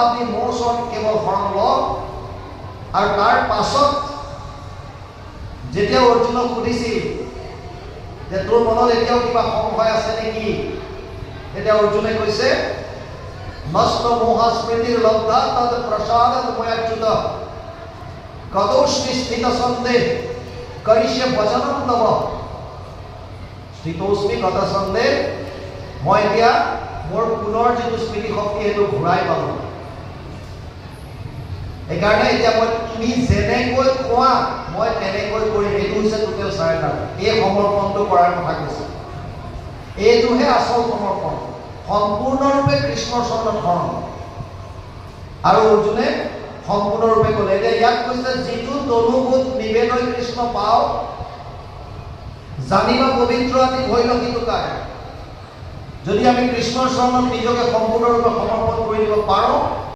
আপনি মোৰ ওচৰত কেৱল শৰণ লওক। আৰু তাৰ পাছত যেতিয়া অৰ্জুনক সুধিছিল যে তোৰ মনত এতিয়াও কিবা সংশয় আছে নেকি, তেতিয়া অৰ্জুনে কৈছে মস্ত মোহা স্মৃতিৰ লব্ধা তদ প্ৰসাদত ময়াচ্যুত গতোষ্টি স্থিত সন্দেহ কৰিষ্যে বচনম তব। স্থিতোষ্মি গত সন্দেহ, মই এতিয়া মোৰ পুনৰ যিটো স্মৃতি শক্তি সেইটো ঘূৰাই পালো। সেইকাৰণে এতিয়া মই তুমি যেনেকৈ কোৱা মই তেনেকৈ কৰিম। এইটো হৈছে টোটেল চাৰেণ্ডাৰ। এই সমৰ্পণটো কৰাৰ কথা কৈছে। এইটোহে আচল সমৰ্পণ, সম্পূৰ্ণৰূপে কৃষ্ণৰ চৰণত শৰণ। আৰু অৰ্জুনে সম্পূৰ্ণৰূপে ক'লে। এতিয়া ইয়াক কৈছে যিটো তনুবোধ নিবেদন কৃষ্ণ পাও জানিবা পবিত্ৰ আদি ভৈল সিটো কায়। যদি আমি কৃষ্ণৰ চৰণত নিজকে সম্পূৰ্ণৰূপে সমৰ্পণ কৰি দিব পাৰোঁ